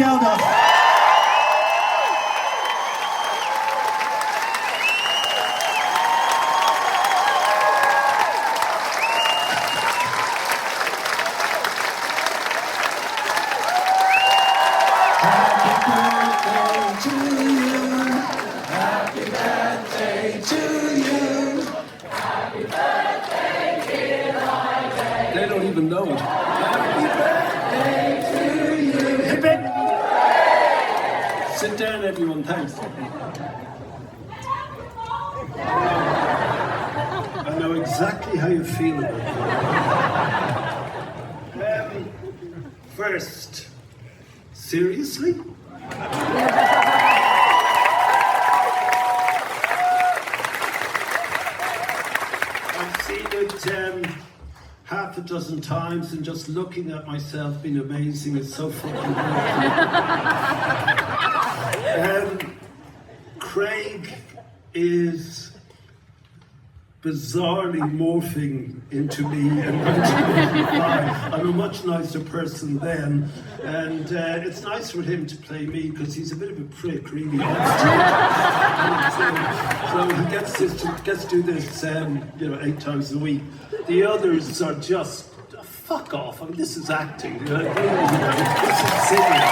Geldof. They don't even know it. Happy birthday to you. Hip hip. Sit down, everyone. Thanks. I know exactly how you feel about it. First, seriously? I've seen it half a dozen times, and just looking at myself being amazing is so fucking good. Craig is bizarrely morphing into me in 1985. I'm a much nicer person then, and it's nice for him to play me because he's a bit of a prick, really. So he gets to do this 8 times a week. The others are just fuck off. I mean, this is acting. This is singing.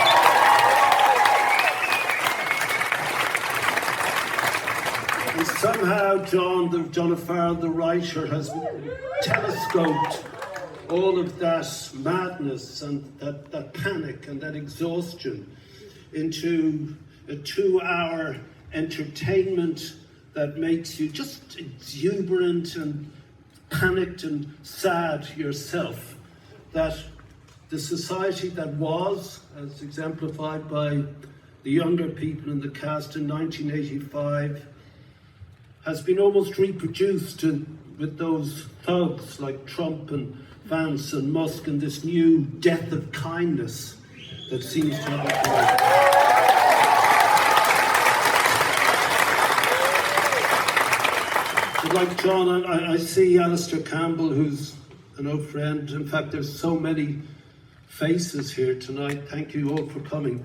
And somehow John O'Farrell, the writer, has telescoped all of that madness and that panic and that exhaustion into a 2-hour entertainment that makes you just exuberant and panicked and sad yourself. That the society that was, as exemplified by the younger people in the cast in 1985, has been almost reproduced with those thugs like Trump and Vance and Musk, and this new death of kindness that seems to have occurred. But like John, I see Alistair Campbell, who's an old friend. In fact, there's so many faces here tonight. Thank you all for coming.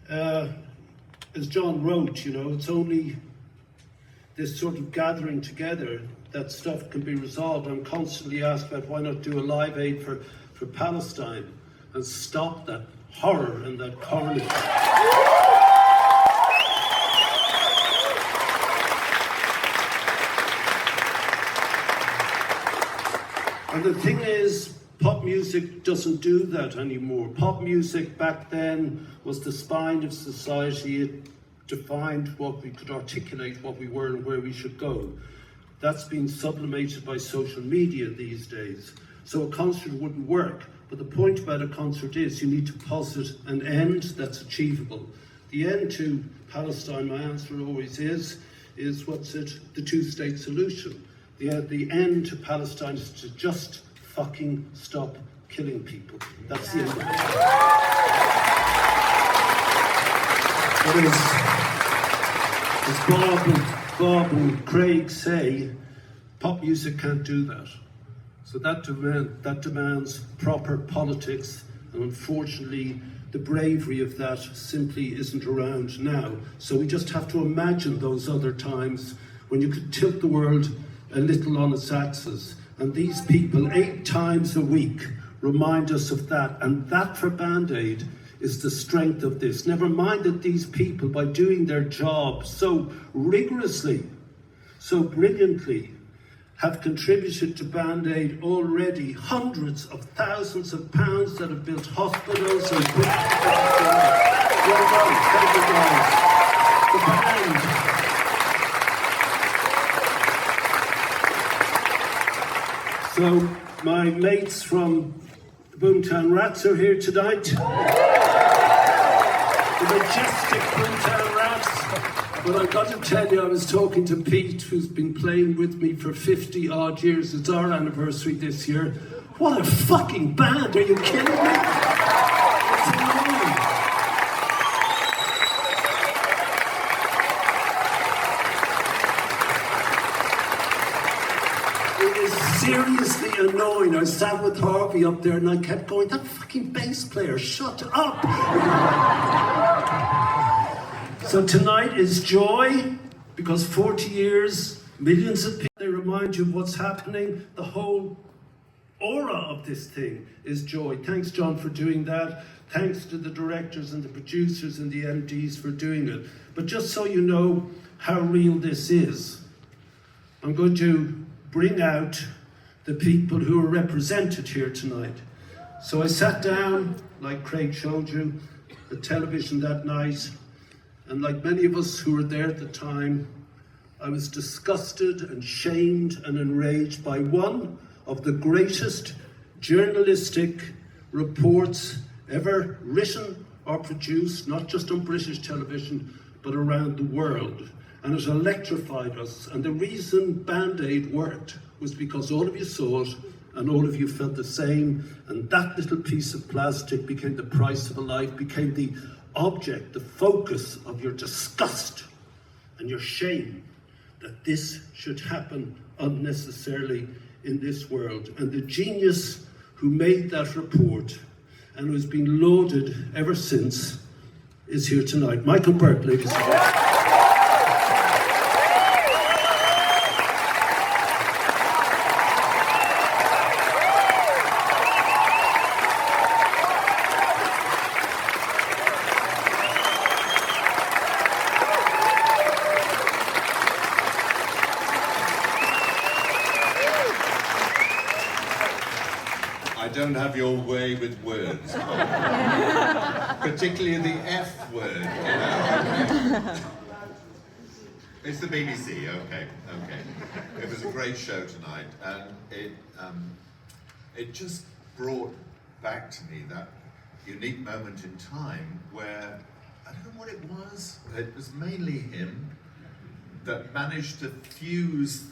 As John wrote, it's only this sort of gathering together that stuff can be resolved. I'm constantly asked about why not do a live aid for Palestine and stop that horror and that carnage. And the thing is, pop music doesn't do that anymore. Pop music back then was the spine of society. It defined what we could articulate, what we were and where we should go. That's been sublimated by social media these days. So a concert wouldn't work. But the point about a concert is you need to posit an end that's achievable. The end to Palestine, my answer always is what's it? The two-state solution. The end to Palestine is to just fucking stop killing people. That's the end of it. As Bob and Craig say, pop music can't do that. So that demands proper politics, and unfortunately the bravery of that simply isn't around now. So we just have to imagine those other times when you could tilt the world a little on its axis. And these people 8 times a week remind us of that. And that for Band-Aid is the strength of this. Never mind that these people, by doing their job so rigorously, so brilliantly, have contributed to Band-Aid already hundreds of thousands of pounds that have built hospitals and well done, thank you guys. The band. So my mates from the Boomtown Rats are here tonight. The majestic Boomtown Rats. But I've got to tell you, I was talking to Pete, who's been playing with me for 50 odd years. It's our anniversary this year. What a fucking band, are you kidding me? It's amazing. It is seriously annoying. I was sat with Harvey up there and I kept going, that fucking bass player, shut up! So tonight is joy, because 40 years, millions of people, they remind you of what's happening. The whole aura of this thing is joy. Thanks, John, for doing that. Thanks to the directors and the producers and the MDs for doing it. But just so you know how real this is, I'm going to bring out the people who are represented here tonight. So I sat down, like Craig showed you, the television that night, and like many of us who were there at the time, I was disgusted and shamed and enraged by one of the greatest journalistic reports ever written or produced, not just on British television, but around the world. And it electrified us. And the reason Band-Aid worked was because all of you saw it and all of you felt the same. And that little piece of plastic became the price of a life, became the object, the focus of your disgust and your shame that this should happen unnecessarily in this world. And the genius who made that report and who's been lauded ever since is here tonight. Michael Burke, ladies and gentlemen. I don't have your way with words, particularly the F word. You know? It's the BBC. Okay. It was a great show tonight, and it just brought back to me that unique moment in time where I don't know what it was. It was mainly him that managed to fuse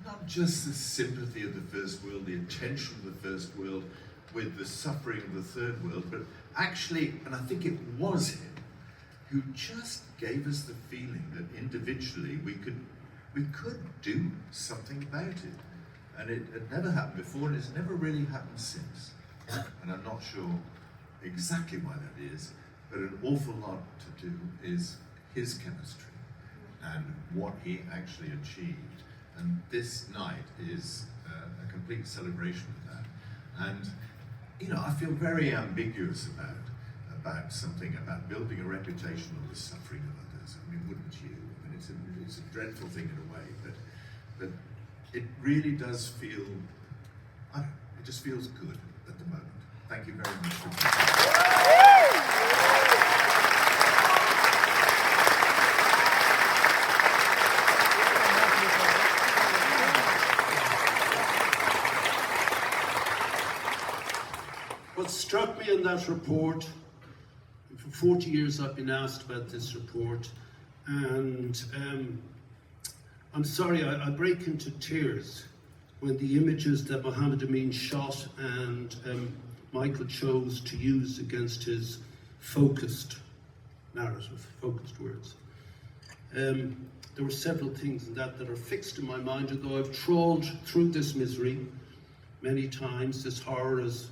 not just the sympathy of the First World, the attention of the First World, with the suffering of the Third World, but actually, and I think it was him, who just gave us the feeling that individually we could do something about it. And it had never happened before, and it's never really happened since. And I'm not sure exactly why that is, but an awful lot to do is his chemistry and what he actually achieved. And this night is a complete celebration of that. And, you know, I feel very ambiguous about something, about building a reputation on the suffering of others. I mean, wouldn't you? I mean, it's a dreadful thing in a way, but it really does feel, I don't know, it just feels good at the moment. Thank you very much for coming. What struck me in that report, for 40 years I've been asked about this report, and I'm sorry, I break into tears when the images that Mohammed Amin shot and Michael chose to use against his focused narrative, focused words. There were several things in that are fixed in my mind, although I've trawled through this misery many times, this horror, as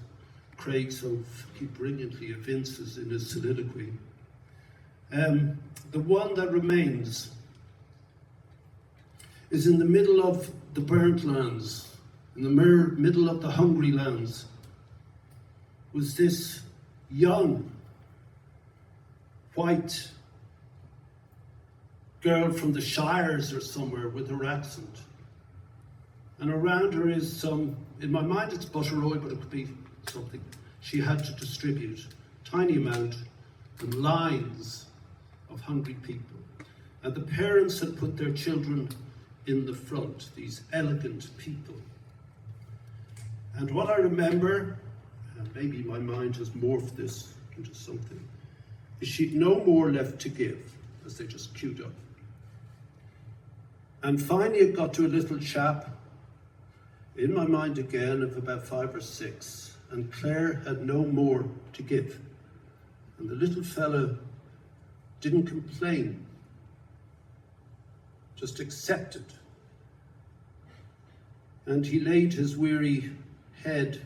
Craig so brilliantly evinces in his soliloquy. The one that remains is in the middle of the burnt lands, in the middle of the hungry lands, was this young, white girl from the Shires or somewhere with her accent. And around her is some, in my mind it's butter oil, but it could be something she had to distribute, tiny amount, and lines of hungry people. And the parents had put their children in the front, these elegant people. And what I remember, and maybe my mind has morphed this into something, is she'd no more left to give, as they just queued up. And finally it got to a little chap, in my mind again, of about 5 or 6, and Claire had no more to give. And the little fellow didn't complain, just accepted. And he laid his weary head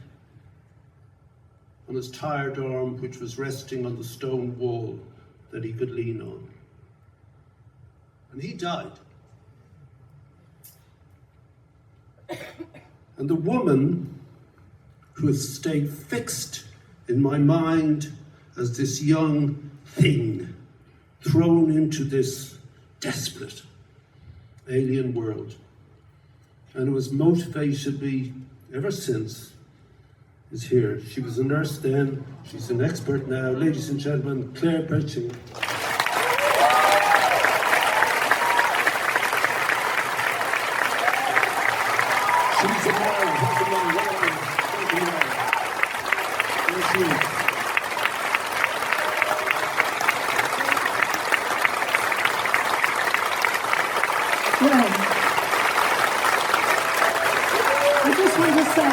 on his tired arm, which was resting on the stone wall that he could lean on. And he died. And the woman who has stayed fixed in my mind as this young thing thrown into this desperate alien world, and who has motivated me ever since, is here. She was a nurse then, she's an expert now. Ladies and gentlemen, Claire Birching. She's a man, he's a man, Well, I just want to say,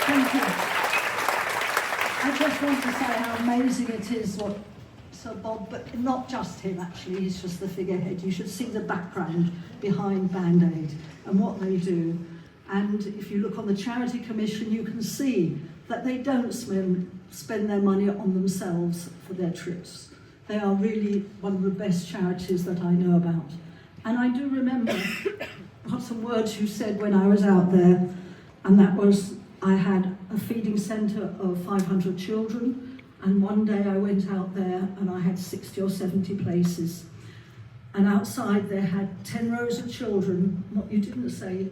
thank you. I just want to say how amazing it is what Sir Bob, but not just him actually, he's just the figurehead. You should see the background behind Band Aid and what they do. And if you look on the Charity Commission, you can see that they don't spend their money on themselves for their trips. They are really one of the best charities that I know about. And I do remember some words you said when I was out there, and that was, I had a feeding centre of 500 children, and one day I went out there and I had 60 or 70 places. And outside they had 10 rows of children. What you didn't say,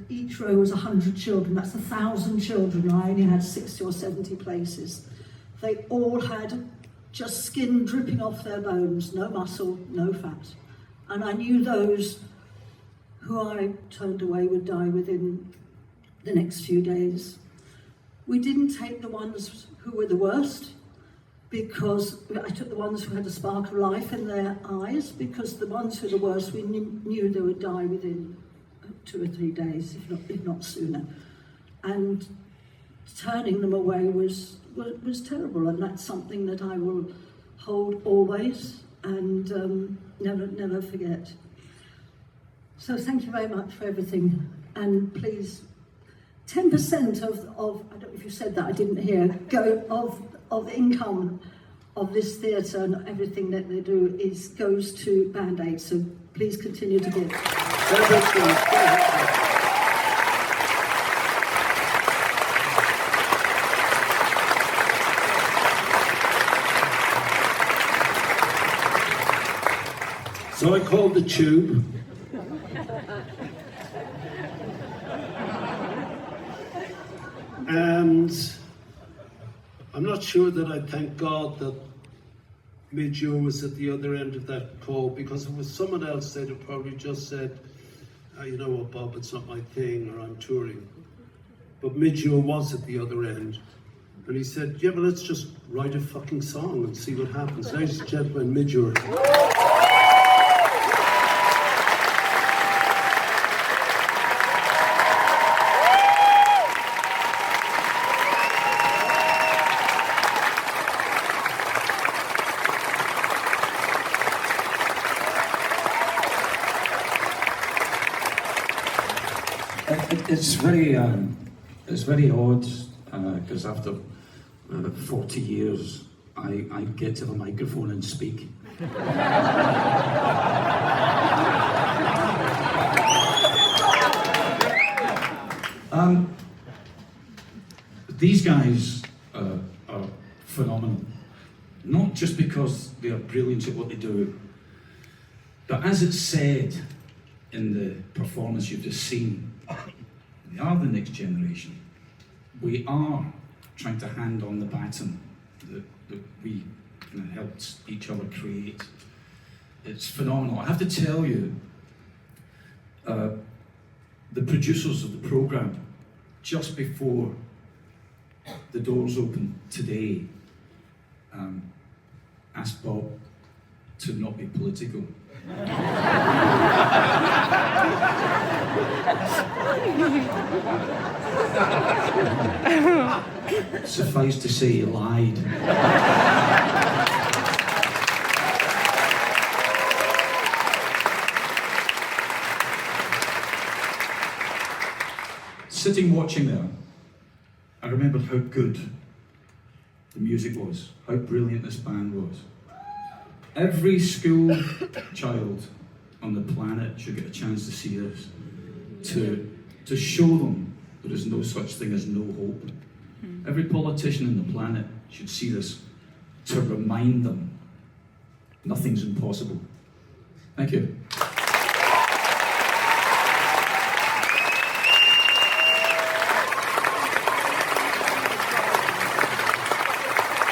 each row was 100 children, that's 1,000 children. I only had 60 or 70 places. They all had just skin dripping off their bones, no muscle, no fat. And I knew those who I turned away would die within the next few days. We didn't take the ones who were the worst, because I took the ones who had a spark of life in their eyes, because the ones who were the worst, we knew they would die within 2 or 3 days, if not sooner. And turning them away was terrible, and that's something that I will hold always and never forget. So thank you very much for everything, and please, 10% of I don't know if you said that, I didn't hear, of income of this theatre and everything that they do goes to Band Aid, so please continue to give. So I called the Tube. And I'm not sure that I thank God that Midge was at the other end of that call, because if it was someone else, they'd have probably just said, you know what, Bob, it's not my thing, or I'm touring. But Midge was at the other end. And he said, yeah, but let's just write a fucking song and see what happens. Ladies and gentlemen, Midge. It's very odd, because after 40 years, I get to the microphone and speak. These guys are phenomenal, not just because they are brilliant at what they do, but as it's said in the performance you've just seen, they are the next generation. We are trying to hand on the baton that we kind of helped each other create. It's phenomenal. I have to tell you, the producers of the programme, just before the doors opened today, asked Bob to not be political. Suffice to say, he lied. sitting watching there, I remembered how good the music was, how brilliant this band was. Every school child on the planet should get a chance to see this, to show them there is no such thing as no hope. Every politician on the planet should see this to remind them nothing's impossible. Thank you.